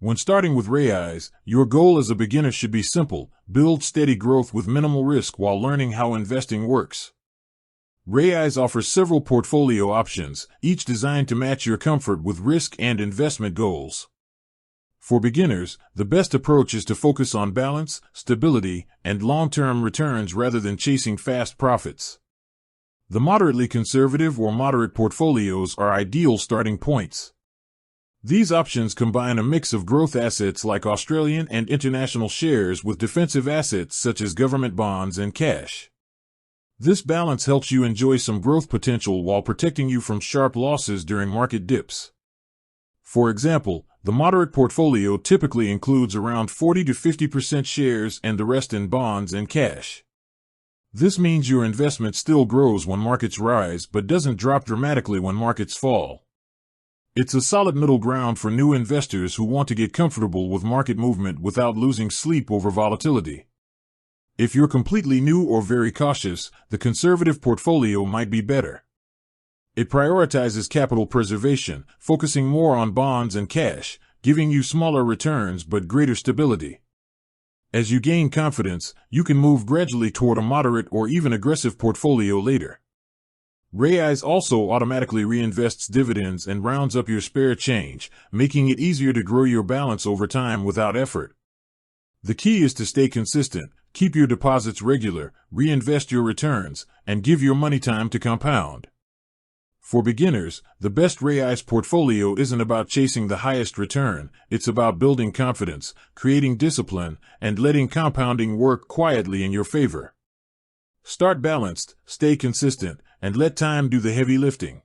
When starting with Raiz, your goal as a beginner should be simple: build steady growth with minimal risk while learning how investing works. Raiz offers several portfolio options, each designed to match your comfort with risk and investment goals. For beginners, the best approach is to focus on balance, stability, and long-term returns rather than chasing fast profits. The moderately conservative or moderate portfolios are ideal starting points. These options combine a mix of growth assets like Australian and international shares with defensive assets such as government bonds and cash. This balance helps you enjoy some growth potential while protecting you from sharp losses during market dips. For example, the moderate portfolio typically includes around 40 to 50% shares and the rest in bonds and cash. This means your investment still grows when markets rise but doesn't drop dramatically when markets fall. It's a solid middle ground for new investors who want to get comfortable with market movement without losing sleep over volatility. If you're completely new or very cautious, the conservative portfolio might be better. It prioritizes capital preservation, focusing more on bonds and cash, giving you smaller returns but greater stability. As you gain confidence, you can move gradually toward a moderate or even aggressive portfolio later. Raiz also automatically reinvests dividends and rounds up your spare change, making it easier to grow your balance over time without effort. The key is to stay consistent, keep your deposits regular, reinvest your returns, and give your money time to compound. For beginners, the best Raiz portfolio isn't about chasing the highest return, it's about building confidence, creating discipline, and letting compounding work quietly in your favor. Start balanced, stay consistent, and let time do the heavy lifting.